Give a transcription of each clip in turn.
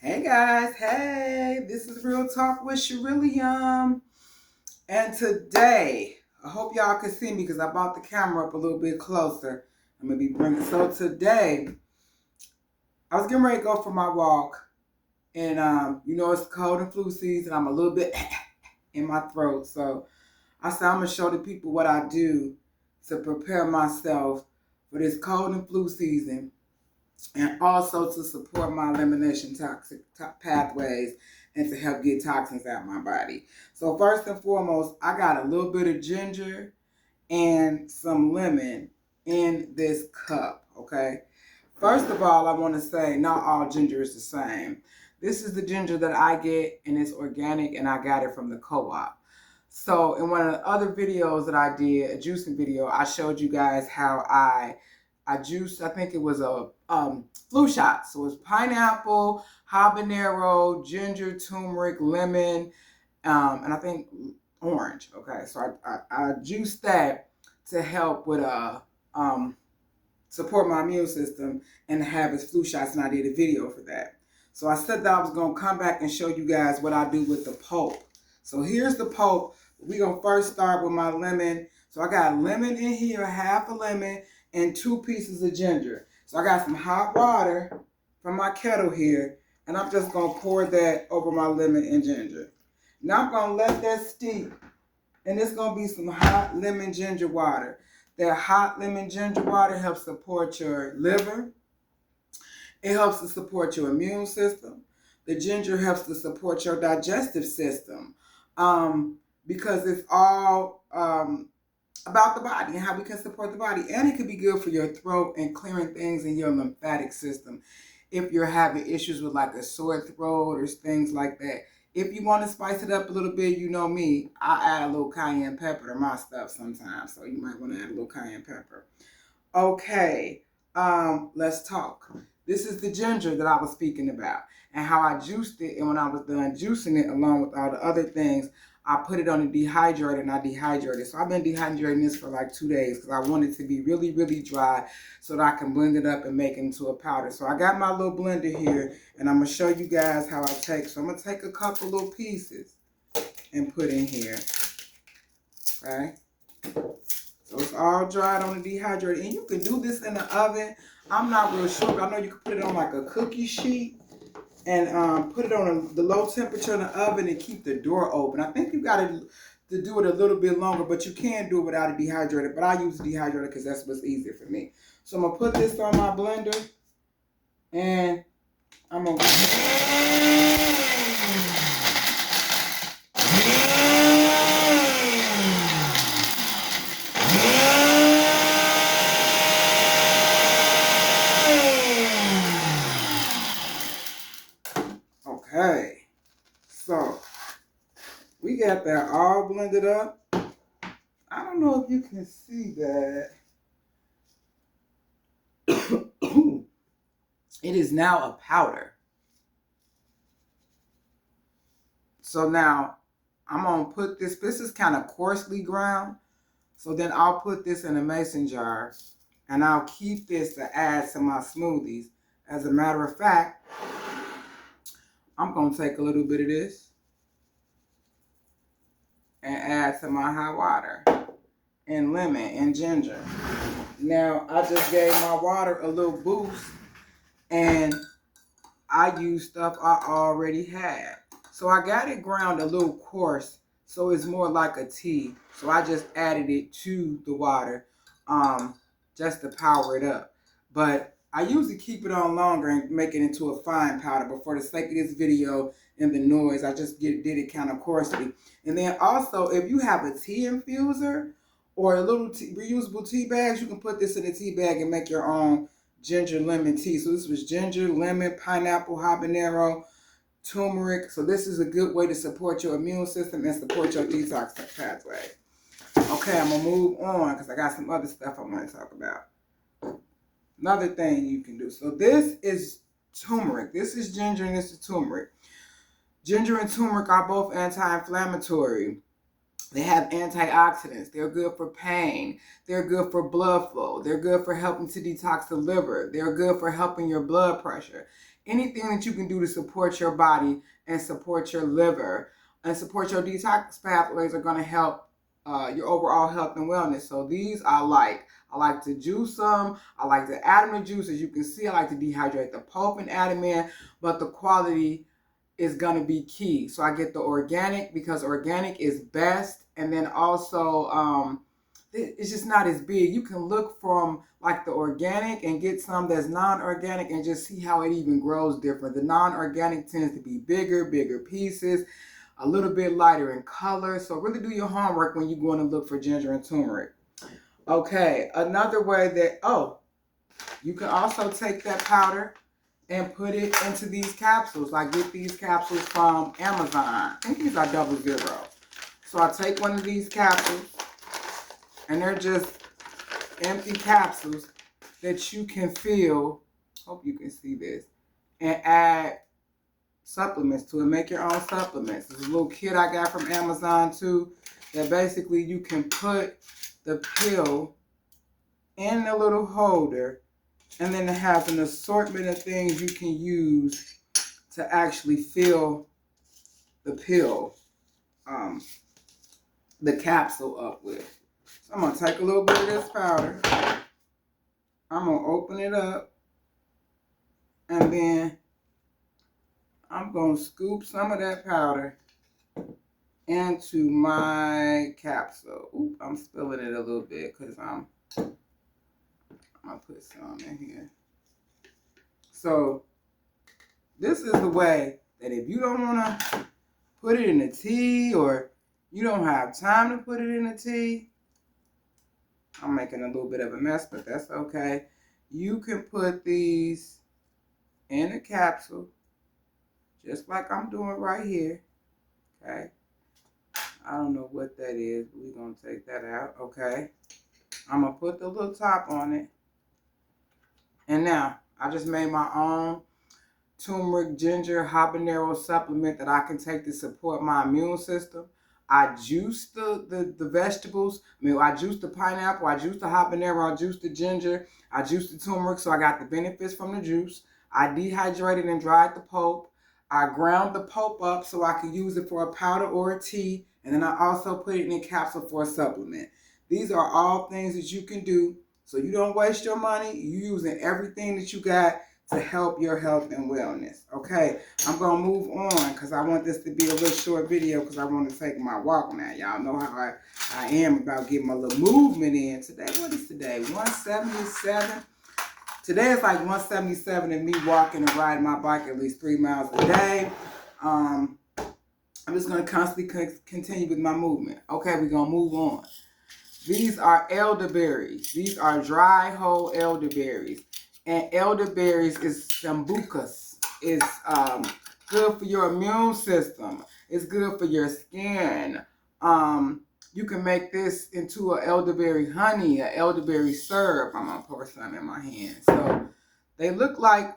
Hey guys, hey, this is Real Talk with Sherillium. And today, I hope y'all can see me because I brought the camera up a little bit closer. I'm going to be bringing, so today, I was getting ready to go for my walk. And it's cold and flu season. I'm a little bit in my throat. So I said I'm going to show the people what I do to prepare myself for this cold and flu season, and also to support my elimination toxic pathways and to help get toxins out of my body. So first and foremost, I got a little bit of ginger and some lemon in this cup, okay? First of all, I want to say not all ginger is the same. This is the ginger that I get, and it's organic, and I got it from the co-op. So in one of the other videos that I did, a juicing video, I showed you guys how I juiced, I think it was a flu shot. So it's pineapple, habanero, ginger, turmeric, lemon, and I think orange. Okay, so I juiced that to help with support my immune system and have his flu shots, and I did a video for that. So I said that I was going to come back and show you guys what I do with the pulp. So here's the pulp. We're going to first start with my lemon. So I got lemon in here, half a lemon, and 2 pieces of ginger. So I got some hot water from my kettle here, and I'm just going to pour that over my lemon and ginger. Now I'm going to let that steep, and it's going to be some hot lemon ginger water. That hot lemon ginger water helps support your liver. It helps to support your immune system. The ginger helps to support your digestive system, because it's all about the body and how we can support the body. And it can be good for your throat and clearing things in your lymphatic system. If you're having issues with like a sore throat or things like that. If you want to spice it up a little bit, you know me, I add a little cayenne pepper to my stuff sometimes. So you might want to add a little cayenne pepper. Okay, let's talk. This is the ginger that I was speaking about and how I juiced it. And when I was done juicing it along with all the other things, I put it on a dehydrator and I dehydrated. So I've been dehydrating this for like 2 days because I want it to be really, really dry so that I can blend it up and make it into a powder. So I got my little blender here and I'm going to show you guys how I take. So I'm going to take a couple little pieces and put in here. Okay. So it's all dried on the dehydrator. And you can do this in the oven. I'm not real sure, but I know you can put it on like a cookie sheet and put it on the low temperature in the oven and keep the door open. I think you got to do it a little bit longer, but you can do it without a dehydrator. But I use a dehydrator because that's what's easier for me. So I'm going to put this on my blender and I'm going to... Okay, so we got that all blended up. I don't know if you can see that. It is now a powder. So now I'm going to put this is kind of coarsely ground. So then I'll put this in a mason jar and I'll keep this to add to my smoothies. As a matter of fact, I'm going to take a little bit of this and add to my hot water and lemon and ginger. Now, I just gave my water a little boost and I used stuff I already had. So I got it ground a little coarse so it's more like a tea. So I just added it to the water just to power it up. But I usually keep it on longer and make it into a fine powder. But for the sake of this video and the noise, I just did it kind of coarsely. And then also, if you have a tea infuser or a little reusable tea bags, you can put this in a tea bag and make your own ginger lemon tea. So this was ginger, lemon, pineapple, habanero, turmeric. So this is a good way to support your immune system and support your detox pathway. Okay, I'm going to move on because I got some other stuff I want to talk about. Another thing you can do. So this is turmeric. This is ginger and this is turmeric. Ginger and turmeric are both anti-inflammatory. They have antioxidants. They're good for pain. They're good for blood flow. They're good for helping to detox the liver. They're good for helping your blood pressure. anything that you can do to support your body and support your liver and support your detox pathways are going to help your overall health and wellness. So these I like. I like to juice them. I like to add them to juice. As you can see, I like to dehydrate the pulp and add them in, but the quality is going to be key. So I get the organic because organic is best. And then also, it's just not as big. You can look from like the organic and get some that's non-organic and just see how it even grows different. The non-organic tends to be bigger pieces, a little bit lighter in color. So really do your homework when you're going to look for ginger and turmeric. Okay, another way that, you can also take that powder and put it into these capsules. I get these capsules from Amazon. I think these are 00. So I take one of these capsules, and they're just empty capsules that you can fill, hope you can see this, and add supplements to it. Make your own supplements. There's a little kit I got from Amazon too, that basically you can put the pill in a little holder, and then it has an assortment of things you can use to actually fill the pill, the capsule up with. So I'm going to take a little bit of this powder. I'm going to open it up. And then I'm going to scoop some of that powder into my capsule. Oop, I'm spilling it a little bit because I'm going to put some in here. So this is the way that if you don't want to put it in a tea, or you don't have time to put it in a tea, I'm making a little bit of a mess, but that's okay. You can put these in a capsule, just like I'm doing right here, okay? I don't know what that is, but we're going to take that out, okay? I'm going to put the little top on it. And now, I just made my own turmeric ginger habanero supplement that I can take to support my immune system. I juice the vegetables. I juice the pineapple, I juice the habanero, I juice the ginger, I juice the turmeric, so I got the benefits from the juice. I dehydrated and dried the pulp. I ground the pulp up so I can use it for a powder or a tea, and then I also put it in a capsule for a supplement. These are all things that you can do so you don't waste your money. You're using everything that you got to help your health and wellness. Okay, I'm going to move on because I want this to be a little short video because I want to take my walk now. Y'all know how I am about getting my little movement in. Today, what is today? 177? Today is like 177 and me walking and riding my bike at least 3 miles a day. I'm just going to constantly continue with my movement. Okay, we're going to move on. These are elderberries. These are dry whole elderberries. And elderberries is sambucas. It's good for your immune system. It's good for your skin. You can make this into an elderberry honey, an elderberry syrup. I'm going to pour some in my hand. So they look like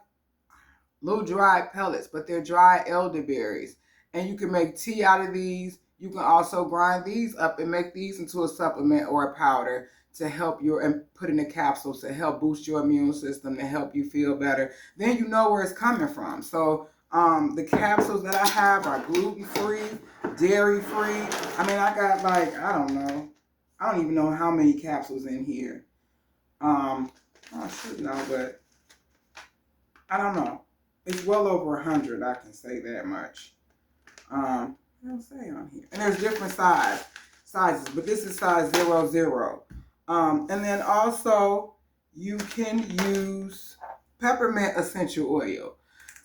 little dried pellets, but they're dry elderberries. And you can make tea out of these. You can also grind these up and make these into a supplement or a powder to help and put in a capsule to help boost your immune system, to help you feel better. Then you know where it's coming from. So the capsules that I have are gluten-free, dairy-free. I got like, I don't even know how many capsules in here. I should know, but I don't know. It's well over 100, I can say that much. It don't say on here. And there's different sizes, but this is size 00. And then also, you can use peppermint essential oil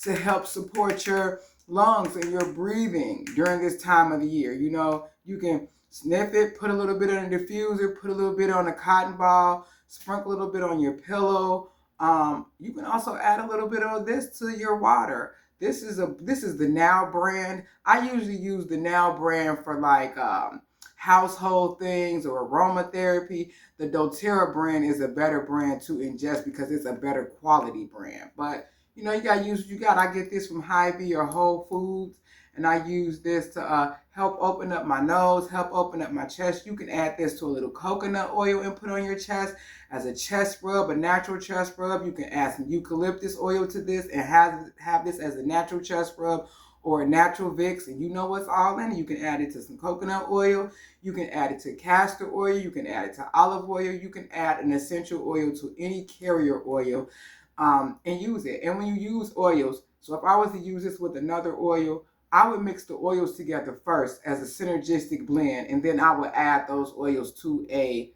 to help support your lungs and your breathing during this time of the year. You know, you can sniff it, put a little bit on a diffuser, put a little bit on a cotton ball, sprinkle a little bit on your pillow. You can also add a little bit of this to your water. This is the Now brand. I usually use the Now brand for like household things or aromatherapy. The doTERRA brand is a better brand to ingest because it's a better quality brand. But you know, you gotta use what you got. I get this from Hy-Vee or Whole Foods, and I use this to help open up my nose, help open up my chest. You can add this to a little coconut oil and put on your chest as a chest rub, a natural chest rub. You can add some eucalyptus oil to this and have this as a natural chest rub or a natural Vicks, and you know what's all in it. You can add it to some coconut oil. You can add it to castor oil. You can add it to olive oil. You can add an essential oil to any carrier oil and use it. And when you use oils, so if I was to use this with another oil, I would mix the oils together first as a synergistic blend, and then I would add those oils to a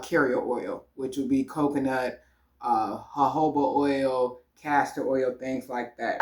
carrier oil, which would be coconut, jojoba oil, castor oil, things like that.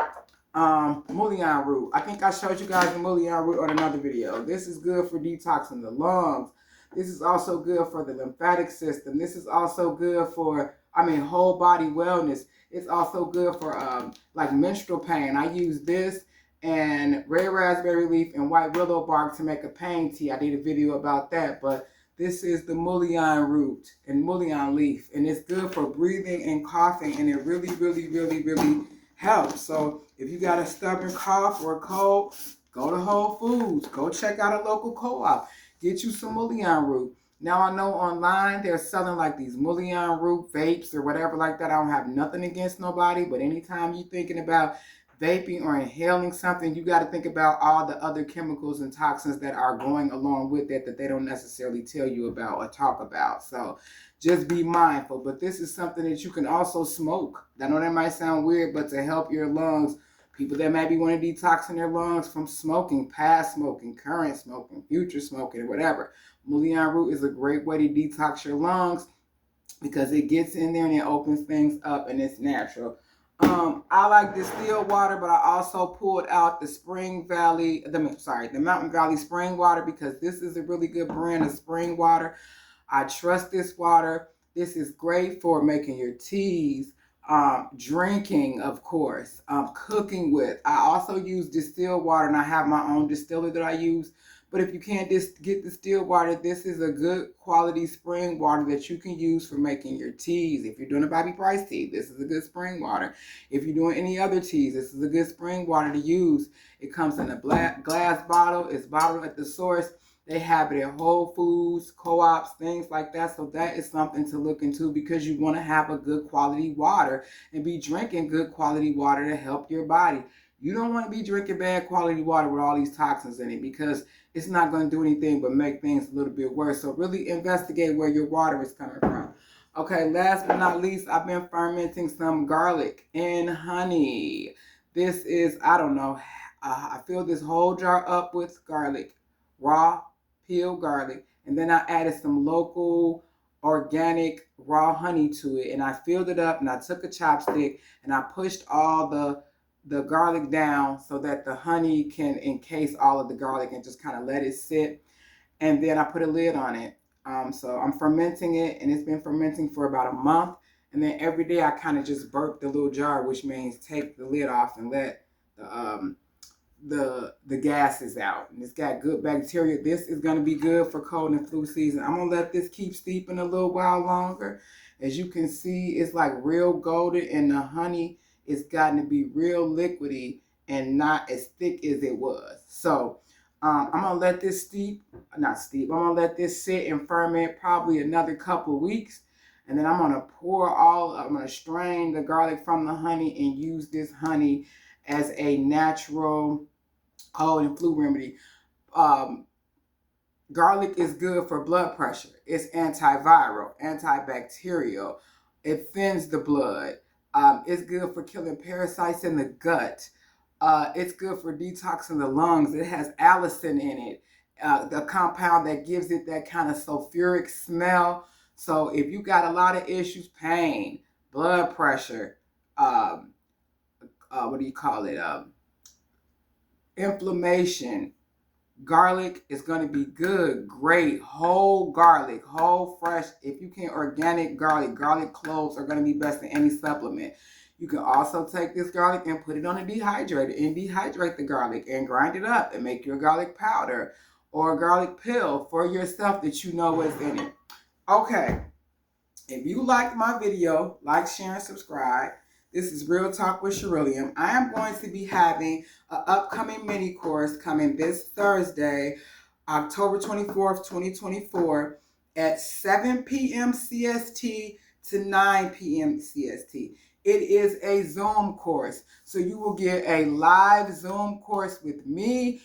Mullein root. I think I showed you guys the mullein root on another video. This is good for detoxing the lungs. This is also good for the lymphatic system. This is also good for, whole body wellness. It's also good for like menstrual pain. I use this and red raspberry leaf and white willow bark to make a pain tea. I did a video about that, but this is the mullein root and mullein leaf, and it's good for breathing and coughing, and it really, really, really, really helps. So if you got a stubborn cough or a cold, go to Whole Foods. Go check out a local co-op. Get you some mullein root. Now I know online they're selling like these mullein root vapes or whatever like that. I don't have nothing against nobody, but anytime you're thinking about vaping or inhaling something, you got to think about all the other chemicals and toxins that are going along with it that they don't necessarily tell you about or talk about. So just be mindful. But this is something that you can also smoke. I know that might sound weird, but to help your lungs, people that maybe want to detox their lungs from smoking, past smoking, current smoking, future smoking, or whatever, mullein root is a great way to detox your lungs because it gets in there and it opens things up and it's natural. I like distilled water, but I also pulled out the the Mountain Valley spring water because this is a really good brand of spring water. I trust this water. This is great for making your teas, drinking, of course, cooking with. I also use distilled water, and I have my own distiller that I use. But if you can't get distilled water, this is a good quality spring water that you can use for making your teas. If you're doing a Bobby Price tea, this is a good spring water. If you're doing any other teas, this is a good spring water to use. It comes in a glass bottle. It's bottled at the source. They have it at Whole Foods, co-ops, things like that. So that is something to look into because you want to have a good quality water and be drinking good quality water to help your body. You don't want to be drinking bad quality water with all these toxins in it because it's not going to do anything but make things a little bit worse. So really investigate where your water is coming from. Okay, last but not least, I've been fermenting some garlic in honey. This is, I fill this whole jar up with garlic, raw peeled garlic, and then I added some local organic raw honey to it, and I filled it up, and I took a chopstick and I pushed all the garlic down so that the honey can encase all of the garlic and just kind of let it sit, and then I put a lid on it. So I'm fermenting it, and it's been fermenting for about a month, and then every day I kind of just burp the little jar, which means take the lid off and let the gases out, and it's got good bacteria. This is going to be good for cold and flu season. I'm going to let this keep steeping a little while longer. As you can see, it's like real golden, and the honey is gotten to be real liquidy and not as thick as it was. So I'm going to let this I'm going to let this sit and ferment probably another couple of weeks, and then I'm going to strain the garlic from the honey and use this honey as a natural cold and flu remedy. Garlic is good for blood pressure. It's antiviral, antibacterial. It thins the blood. It's good for killing parasites in the gut. It's good for detoxing the lungs. It has allicin in it, the compound that gives it that kind of sulfuric smell. So if you got a lot of issues, pain, blood pressure, inflammation, garlic is going to be good. Great. Whole garlic, whole fresh. If you can, organic garlic cloves are going to be best in any supplement. You can also take this garlic and put it on a dehydrator and dehydrate the garlic and grind it up and make your garlic powder or a garlic pill for yourself that you know what's in it. Okay. If you liked my video, like, share, and subscribe. This is Real Talk with Sherillium. I am going to be having an upcoming mini course coming this Thursday, October 24th, 2024 at 7 p.m. CST to 9 p.m. CST. It is a Zoom course, so you will get a live Zoom course with me.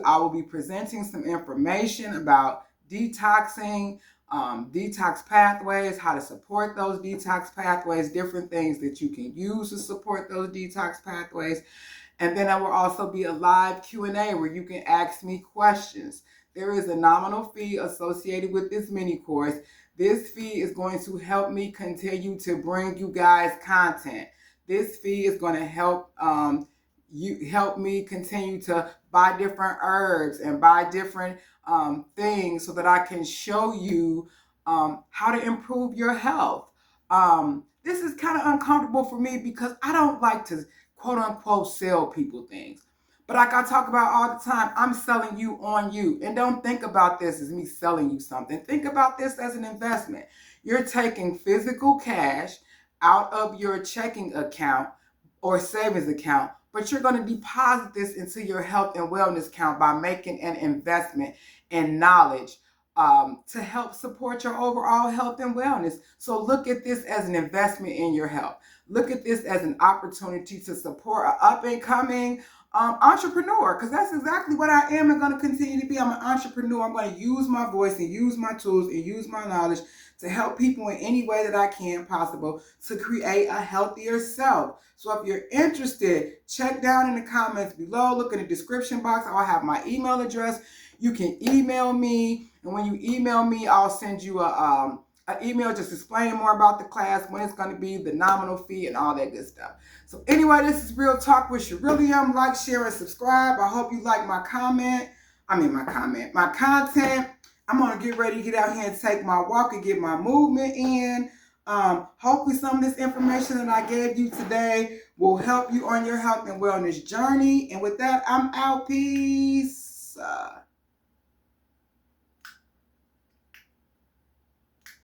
I will be presenting some information about detoxing, detox pathways, how to support those detox pathways, different things that you can use to support those detox pathways. And then there will also be a live Q&A where you can ask me questions. There is a nominal fee associated with this mini course. This fee is going to help me continue to bring you guys content. This fee is going to help help me continue to buy different herbs and buy different things so that I can show you how to improve your health. This is kind of uncomfortable for me because I don't like to quote unquote sell people things. But like I talk about all the time, I'm selling you on you. And don't think about this as me selling you something. Think about this as an investment. You're taking physical cash out of your checking account or savings account, but you're going to deposit this into your health and wellness account by making an investment in knowledge to help support your overall health and wellness. So look at this as an investment in your health. Look at this as an opportunity to support an up-and-coming entrepreneur, because that's exactly what I am and going to continue to be. I'm an entrepreneur. I'm going to use my voice and use my tools and use my knowledge to help people in any way that I can possible to create a healthier self. So if you're interested, check down in the comments below. Look in the description box. I'll have my email address. You can email me, and when you email me, I'll send you an email just explaining more about the class, when it's going to be, the nominal fee, and all that good stuff. So anyway, this is Real Talk with Sherillium. Like, share, and subscribe. I hope you like my content. I'm going to get ready to get out here and take my walk and get my movement in. Hopefully some of this information that I gave you today will help you on your health and wellness journey. And with that, I'm out. Peace.